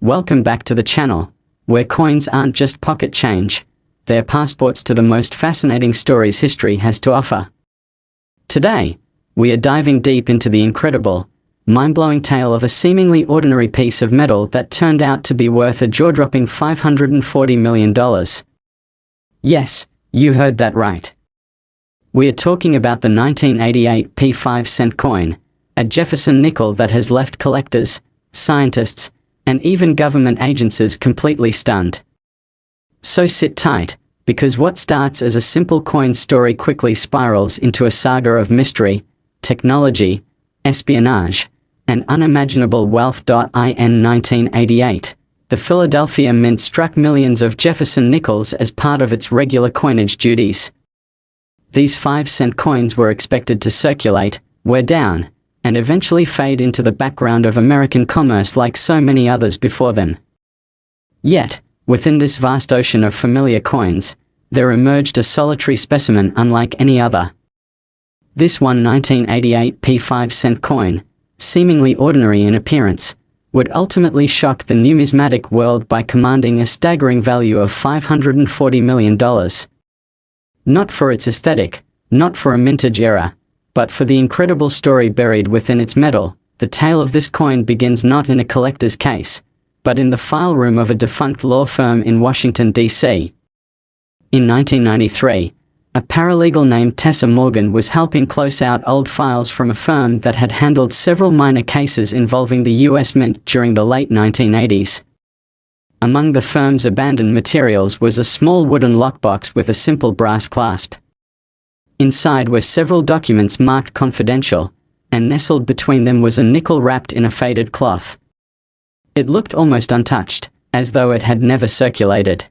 Welcome back to the channel, where coins aren't just pocket change, they're passports to the most fascinating stories history has to offer. Today, we are diving deep into the incredible, mind-blowing tale of a seemingly ordinary piece of metal that turned out to be worth a jaw-dropping $540 million. Yes, you heard that right. We are talking about the 1988 P5-cent coin, a Jefferson nickel that has left collectors, scientists, and even government agencies completely stunned. So sit tight, because what starts as a simple coin story quickly spirals into a saga of mystery, technology, espionage, and unimaginable wealth. In 1988, the Philadelphia Mint struck millions of Jefferson nickels as part of its regular coinage duties. These 5-cent coins were expected to circulate, wear down, and eventually fade into the background of American commerce like so many others before them. Yet, within this vast ocean of familiar coins, there emerged a solitary specimen unlike any other. This 1988 P5-cent coin, seemingly ordinary in appearance, would ultimately shock the numismatic world by commanding a staggering value of $540 million. Not for its aesthetic, not for a mintage era, but for the incredible story buried within its metal. The tale of this coin begins not in a collector's case, but in the file room of a defunct law firm in Washington, D.C. In 1993, a paralegal named Tessa Morgan was helping close out old files from a firm that had handled several minor cases involving the U.S. Mint during the late 1980s. Among the firm's abandoned materials was a small wooden lockbox with a simple brass clasp. Inside were several documents marked confidential, and nestled between them was a nickel wrapped in a faded cloth. It looked almost untouched, as though it had never circulated.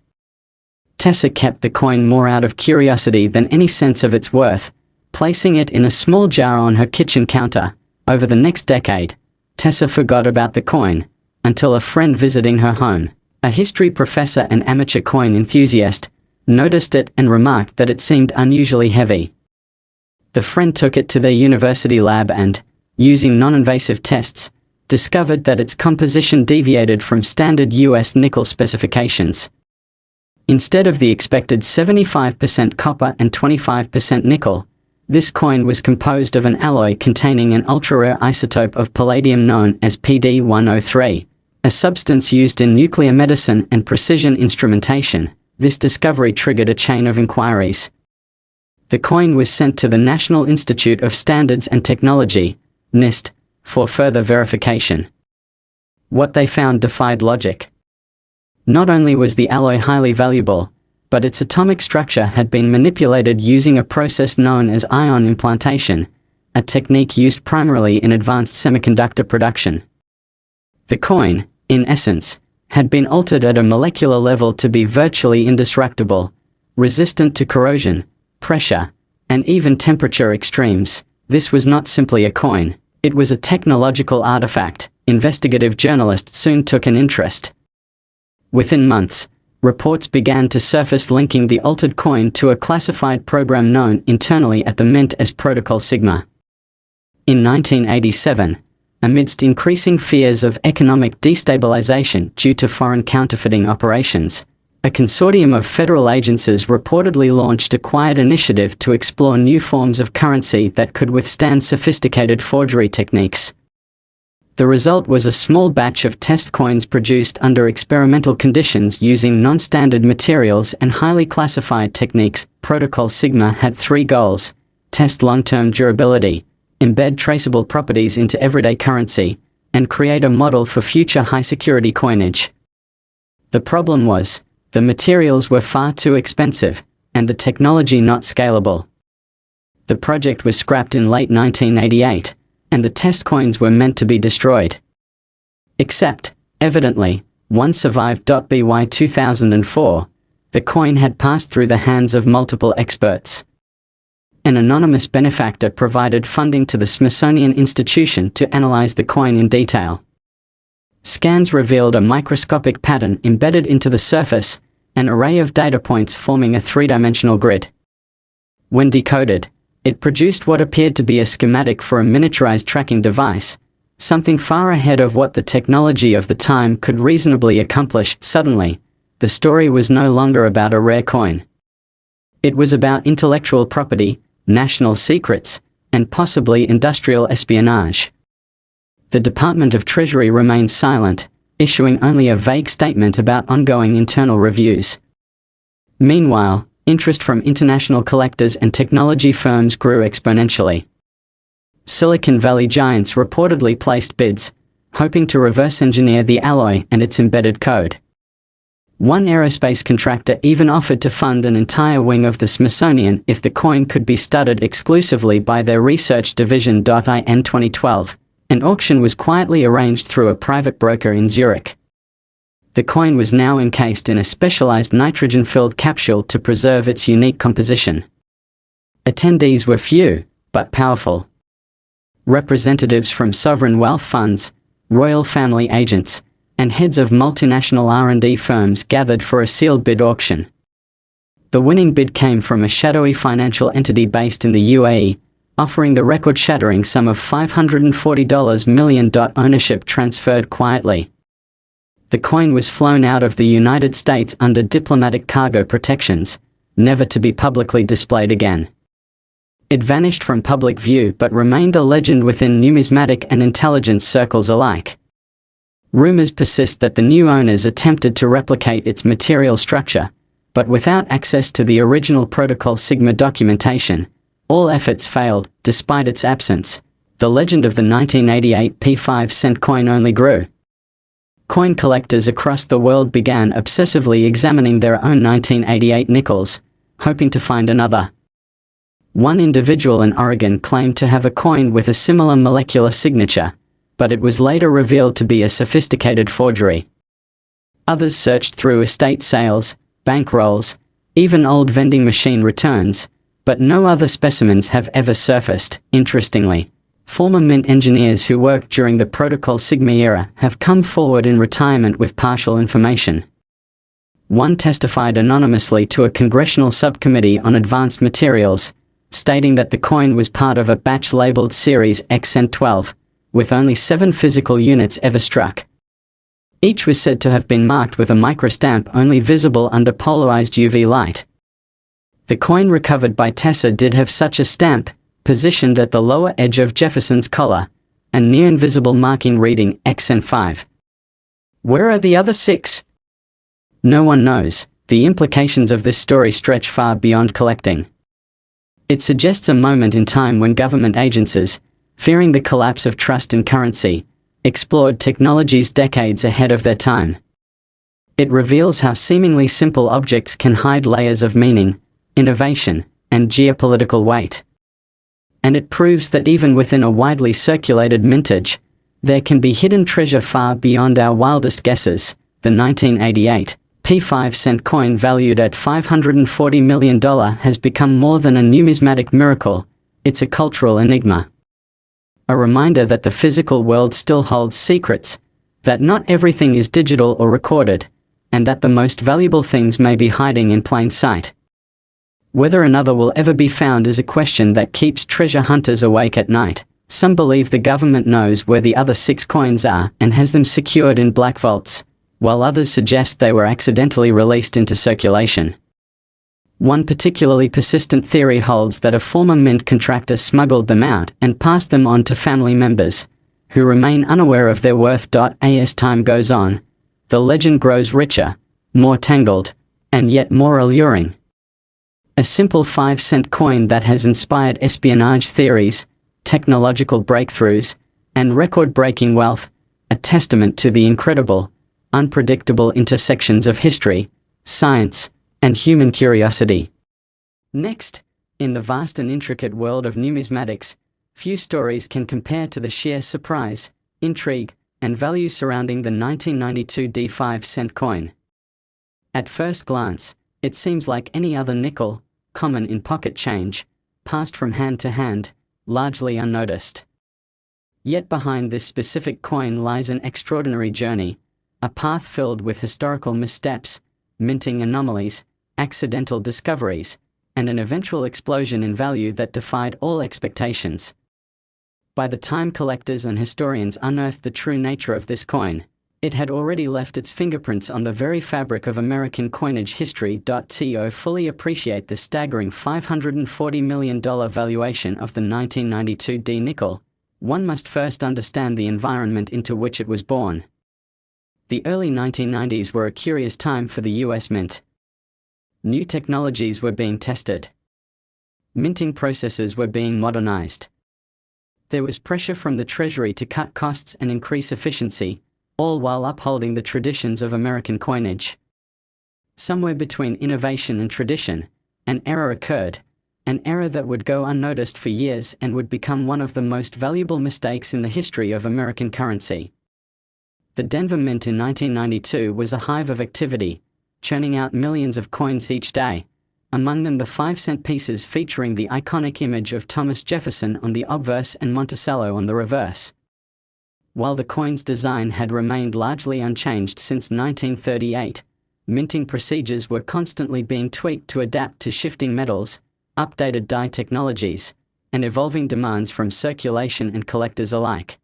Tessa kept the coin more out of curiosity than any sense of its worth, placing it in a small jar on her kitchen counter. Over the next decade, Tessa forgot about the coin, until a friend visiting her home, a history professor and amateur coin enthusiast, noticed it and remarked that it seemed unusually heavy. The friend took it to their university lab and, using non-invasive tests, discovered that its composition deviated from standard U.S. nickel specifications. Instead of the expected 75% copper and 25% nickel, this coin was composed of an alloy containing an ultra-rare isotope of palladium known as PD-103, a substance used in nuclear medicine and precision instrumentation. This discovery triggered a chain of inquiries. The coin was sent to the National Institute of Standards and Technology, NIST, for further verification. What they found defied logic. Not only was the alloy highly valuable, but its atomic structure had been manipulated using a process known as ion implantation, a technique used primarily in advanced semiconductor production. The coin, in essence, had been altered at a molecular level to be virtually indestructible, resistant to corrosion, pressure, and even temperature extremes. This was not simply a coin, it was a technological artifact. Investigative journalists soon took an interest. Within months, reports began to surface linking the altered coin to a classified program known internally at the Mint as Protocol Sigma. In 1987, amidst increasing fears of economic destabilization due to foreign counterfeiting operations, a consortium of federal agencies reportedly launched a quiet initiative to explore new forms of currency that could withstand sophisticated forgery techniques. The result was a small batch of test coins produced under experimental conditions using non-standard materials and highly classified techniques. Protocol Sigma had 3 goals: test long-term durability, embed traceable properties into everyday currency, and create a model for future high-security coinage. The problem was, the materials were far too expensive, and the technology not scalable. The project was scrapped in late 1988, and the test coins were meant to be destroyed. Except, evidently, one survived. By 2004, the coin had passed through the hands of multiple experts. An anonymous benefactor provided funding to the Smithsonian Institution to analyze the coin in detail. Scans revealed a microscopic pattern embedded into the surface, an array of data points forming a 3-dimensional grid. When decoded, it produced what appeared to be a schematic for a miniaturized tracking device, something far ahead of what the technology of the time could reasonably accomplish. Suddenly, the story was no longer about a rare coin. It was about intellectual property, national secrets, and possibly industrial espionage. The Department of Treasury remained silent, issuing only a vague statement about ongoing internal reviews. Meanwhile, interest from international collectors and technology firms grew exponentially. Silicon Valley giants reportedly placed bids, hoping to reverse engineer the alloy and its embedded code. One aerospace contractor even offered to fund an entire wing of the Smithsonian if the coin could be studied exclusively by their research division. In 2012, an auction was quietly arranged through a private broker in Zurich. The coin was now encased in a specialized nitrogen-filled capsule to preserve its unique composition. Attendees were few, but powerful. Representatives from sovereign wealth funds, royal family agents, and heads of multinational R&D firms gathered for a sealed bid auction. The winning bid came from a shadowy financial entity based in the UAE, offering the record-shattering sum of $540 million. Ownership transferred quietly. The coin was flown out of the United States under diplomatic cargo protections, never to be publicly displayed again. It vanished from public view but remained a legend within numismatic and intelligence circles alike. Rumors persist that the new owners attempted to replicate its material structure, but without access to the original Protocol Sigma documentation, all efforts failed. Despite its absence, the legend of the 1988 P5-cent coin only grew. Coin collectors across the world began obsessively examining their own 1988 nickels, hoping to find another. One individual in Oregon claimed to have a coin with a similar molecular signature, but it was later revealed to be a sophisticated forgery. Others searched through estate sales, bank rolls, even old vending machine returns, but no other specimens have ever surfaced. Interestingly, former Mint engineers who worked during the Protocol Sigma era have come forward in retirement with partial information. One testified anonymously to a congressional subcommittee on advanced materials, stating that the coin was part of a batch labeled Series XN12, with only 7 physical units ever struck. Each was said to have been marked with a microstamp only visible under polarized UV light. The coin recovered by Tessa did have such a stamp, positioned at the lower edge of Jefferson's collar, and near-invisible marking reading XN5. Where are the other 6? No one knows. The implications of this story stretch far beyond collecting. It suggests a moment in time when government agencies, fearing the collapse of trust in currency, explored technologies decades ahead of their time. It reveals how seemingly simple objects can hide layers of meaning, innovation, and geopolitical weight. And it proves that even within a widely circulated mintage, there can be hidden treasure far beyond our wildest guesses. The 1988 P5-cent coin valued at $540 million has become more than a numismatic miracle, it's a cultural enigma. A reminder that the physical world still holds secrets, that not everything is digital or recorded, and that the most valuable things may be hiding in plain sight. Whether another will ever be found is a question that keeps treasure hunters awake at night. Some believe the government knows where the other 6 coins are and has them secured in black vaults, while others suggest they were accidentally released into circulation. One particularly persistent theory holds that a former mint contractor smuggled them out and passed them on to family members, who remain unaware of their worth. As time goes on, the legend grows richer, more tangled, and yet more alluring. A simple 5-cent coin that has inspired espionage theories, technological breakthroughs, and record-breaking wealth, a testament to the incredible, unpredictable intersections of history, science, and human curiosity. Next, in the vast and intricate world of numismatics, few stories can compare to the sheer surprise, intrigue, and value surrounding the 1992 D5-cent coin. At first glance, it seems like any other nickel, common in pocket change, passed from hand to hand, largely unnoticed. Yet behind this specific coin lies an extraordinary journey, a path filled with historical missteps, minting anomalies, accidental discoveries, and an eventual explosion in value that defied all expectations. By the time collectors and historians unearthed the true nature of this coin, it had already left its fingerprints on the very fabric of American coinage history. To fully appreciate the staggering $540 million valuation of the 1992 D nickel, one must first understand the environment into which it was born. The early 1990s were a curious time for the US Mint. New technologies were being tested. Minting processes were being modernized. There was pressure from the Treasury to cut costs and increase efficiency, all while upholding the traditions of American coinage. Somewhere between innovation and tradition, an error occurred, an error that would go unnoticed for years and would become one of the most valuable mistakes in the history of American currency. The Denver Mint in 1992 was a hive of activity, churning out millions of coins each day, among them the 5-cent pieces featuring the iconic image of Thomas Jefferson on the obverse and Monticello on the reverse. While the coin's design had remained largely unchanged since 1938, minting procedures were constantly being tweaked to adapt to shifting metals, updated die technologies, and evolving demands from circulation and collectors alike.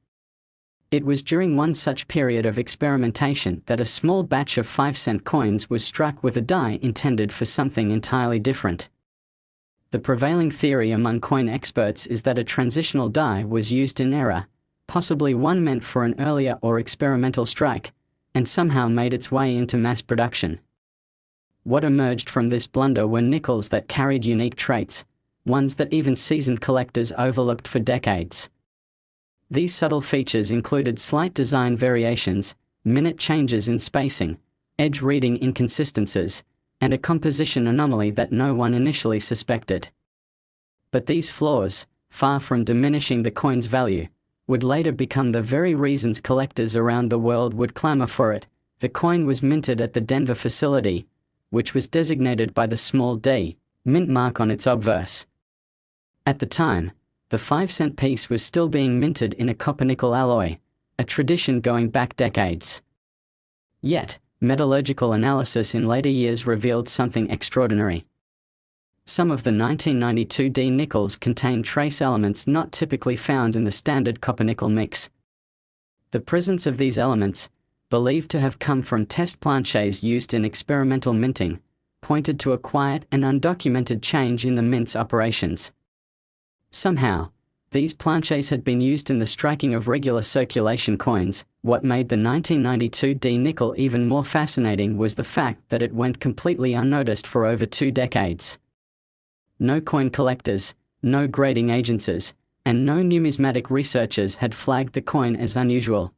It was during one such period of experimentation that a small batch of 5-cent coins was struck with a die intended for something entirely different. The prevailing theory among coin experts is that a transitional die was used in error, possibly one meant for an earlier or experimental strike, and somehow made its way into mass production. What emerged from this blunder were nickels that carried unique traits, ones that even seasoned collectors overlooked for decades. These subtle features included slight design variations, minute changes in spacing, edge reading inconsistencies, and a composition anomaly that no one initially suspected. But these flaws, far from diminishing the coin's value, would later become the very reasons collectors around the world would clamor for it. The coin was minted at the Denver facility, which was designated by the small d mint mark on its obverse. At the time, the 5-cent piece was still being minted in a copper-nickel alloy, a tradition going back decades. Yet, metallurgical analysis in later years revealed something extraordinary. Some of the 1992 D nickels contained trace elements not typically found in the standard copper-nickel mix. The presence of these elements, believed to have come from test planchets used in experimental minting, pointed to a quiet and undocumented change in the mint's operations. Somehow, these planchets had been used in the striking of regular circulation coins. What made the 1992 D nickel even more fascinating was the fact that it went completely unnoticed for over 2 decades. No coin collectors, no grading agencies, and no numismatic researchers had flagged the coin as unusual.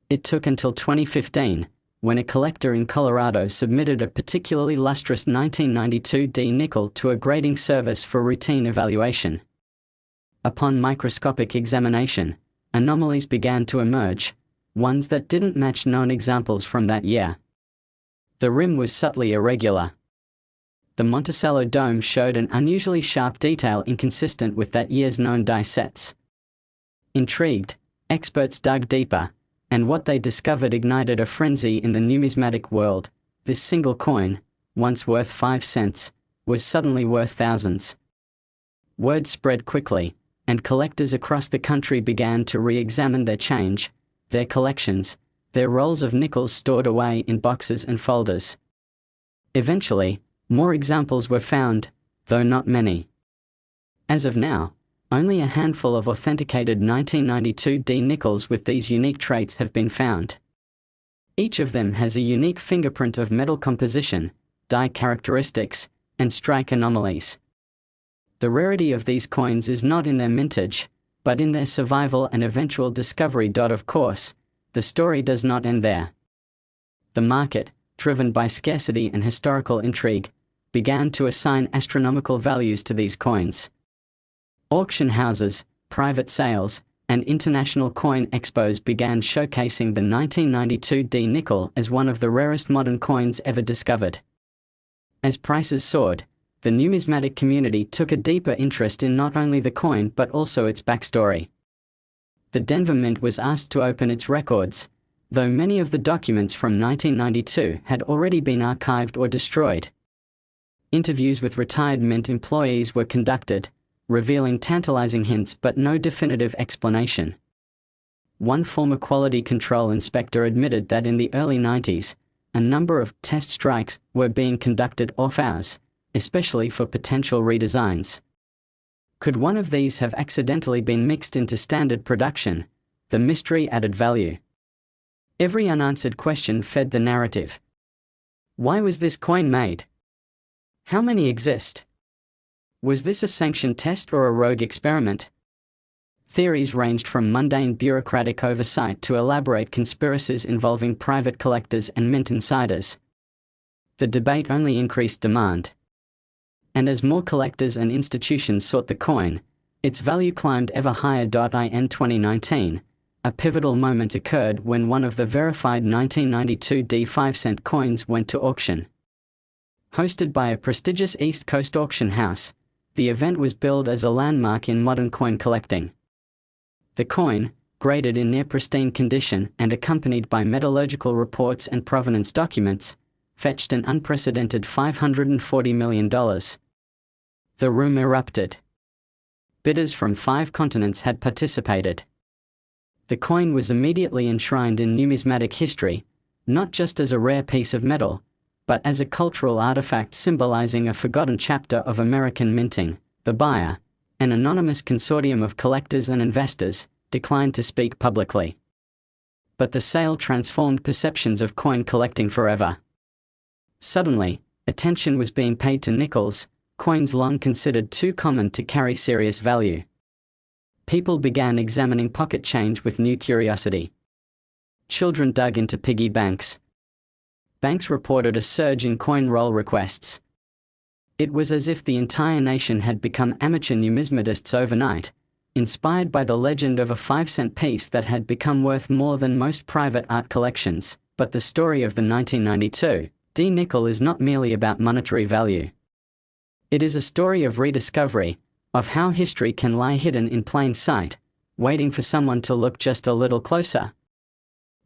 It took until 2015, when a collector in Colorado submitted a particularly lustrous 1992 D nickel to a grading service for routine evaluation. Upon microscopic examination, anomalies began to emerge, ones that didn't match known examples from that year. The rim was subtly irregular. The Monticello dome showed an unusually sharp detail inconsistent with that year's known die sets. Intrigued, experts dug deeper, and what they discovered ignited a frenzy in the numismatic world. This single coin, once worth 5 cents, was suddenly worth thousands. Word spread quickly, and collectors across the country began to re-examine their change, their collections, their rolls of nickels stored away in boxes and folders. Eventually, more examples were found, though not many. As of now, only a handful of authenticated 1992 D nickels with these unique traits have been found. Each of them has a unique fingerprint of metal composition, die characteristics, and strike anomalies. The rarity of these coins is not in their mintage, but in their survival and eventual discovery. Of course, the story does not end there. The market, driven by scarcity and historical intrigue, began to assign astronomical values to these coins. Auction houses, private sales, and international coin expos began showcasing the 1992 D nickel as one of the rarest modern coins ever discovered. As prices soared, the numismatic community took a deeper interest in not only the coin but also its backstory. The Denver Mint was asked to open its records, though many of the documents from 1992 had already been archived or destroyed. Interviews with retired Mint employees were conducted, revealing tantalizing hints but no definitive explanation. One former quality control inspector admitted that in the early 90s, a number of test strikes were being conducted off-hours, especially for potential redesigns. Could one of these have accidentally been mixed into standard production? The mystery added value. Every unanswered question fed the narrative. Why was this coin made? How many exist? Was this a sanctioned test or a rogue experiment? Theories ranged from mundane bureaucratic oversight to elaborate conspiracies involving private collectors and mint insiders. The debate only increased demand. And as more collectors and institutions sought the coin, its value climbed ever higher. In 2019, a pivotal moment occurred when one of the verified 1992 D5-cent coins went to auction. Hosted by a prestigious East Coast auction house, the event was billed as a landmark in modern coin collecting. The coin, graded in near pristine condition and accompanied by metallurgical reports and provenance documents, fetched an unprecedented $540 million. The room erupted. Bidders from 5 continents had participated. The coin was immediately enshrined in numismatic history, not just as a rare piece of metal, but as a cultural artifact symbolizing a forgotten chapter of American minting. The buyer, an anonymous consortium of collectors and investors, declined to speak publicly. But the sale transformed perceptions of coin collecting forever. Suddenly, attention was being paid to nickels, coins long considered too common to carry serious value. People began examining pocket change with new curiosity. Children dug into piggy banks. Banks reported a surge in coin roll requests. It was as if the entire nation had become amateur numismatists overnight, inspired by the legend of a 5-cent piece that had become worth more than most private art collections. But the story of the 1992 D nickel is not merely about monetary value. It is a story of rediscovery, of how history can lie hidden in plain sight, waiting for someone to look just a little closer.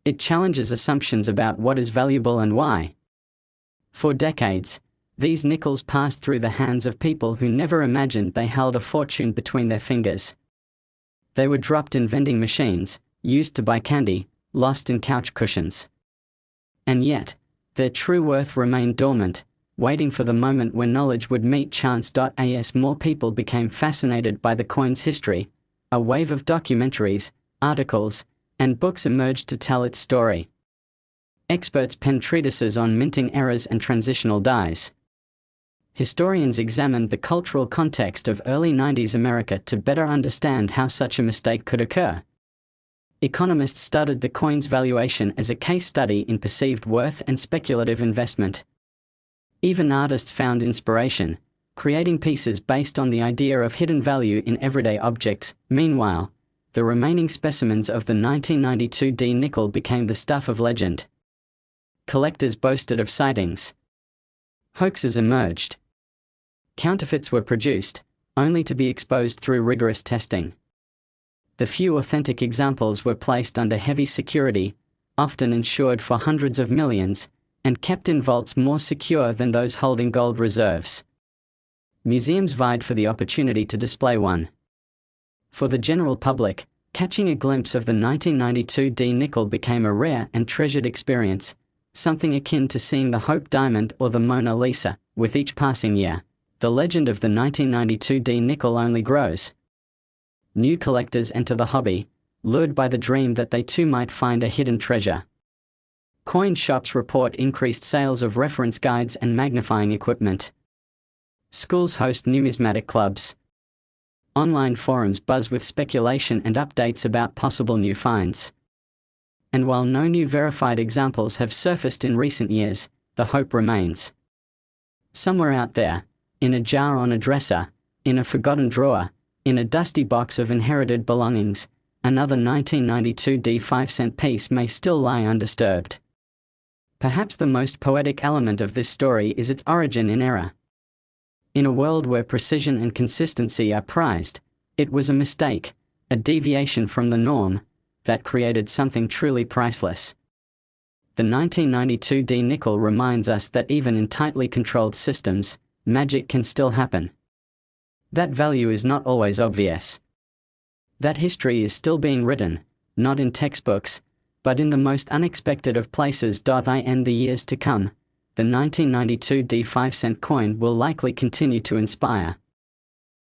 It challenges assumptions about what is valuable and why. For decades, these nickels passed through the hands of people who never imagined they held a fortune between their fingers. They were dropped in vending machines, used to buy candy, lost in couch cushions. And yet, their true worth remained dormant, waiting for the moment when knowledge would meet chance. As more people became fascinated by the coin's history, a wave of documentaries, articles, and books emerged to tell its story. Experts penned treatises on minting errors and transitional dies. Historians examined the cultural context of early 90s America to better understand how such a mistake could occur. Economists studied the coin's valuation as a case study in perceived worth and speculative investment. Even artists found inspiration, creating pieces based on the idea of hidden value in everyday objects. Meanwhile, the remaining specimens of the 1992 D nickel became the stuff of legend. Collectors boasted of sightings. Hoaxes emerged. Counterfeits were produced, only to be exposed through rigorous testing. The few authentic examples were placed under heavy security, often insured for hundreds of millions, and kept in vaults more secure than those holding gold reserves. Museums vied for the opportunity to display one. For the general public, catching a glimpse of the 1992 D nickel became a rare and treasured experience, something akin to seeing the Hope Diamond or the Mona Lisa. With each passing year, the legend of the 1992 D nickel only grows. New collectors enter the hobby, lured by the dream that they too might find a hidden treasure. Coin shops report increased sales of reference guides and magnifying equipment. Schools host numismatic clubs. Online forums buzz with speculation and updates about possible new finds. And while no new verified examples have surfaced in recent years, the hope remains. Somewhere out there, in a jar on a dresser, in a forgotten drawer, in a dusty box of inherited belongings, another 1992 D 5-cent piece may still lie undisturbed. Perhaps the most poetic element of this story is its origin in error. In a world where precision and consistency are prized, it was a mistake, a deviation from the norm, that created something truly priceless. The 1992 D nickel reminds us that even in tightly controlled systems, magic can still happen. That value is not always obvious. That history is still being written, not in textbooks, but in the most unexpected of places. In the years to come, the 1992 D5 cent coin will likely continue to inspire.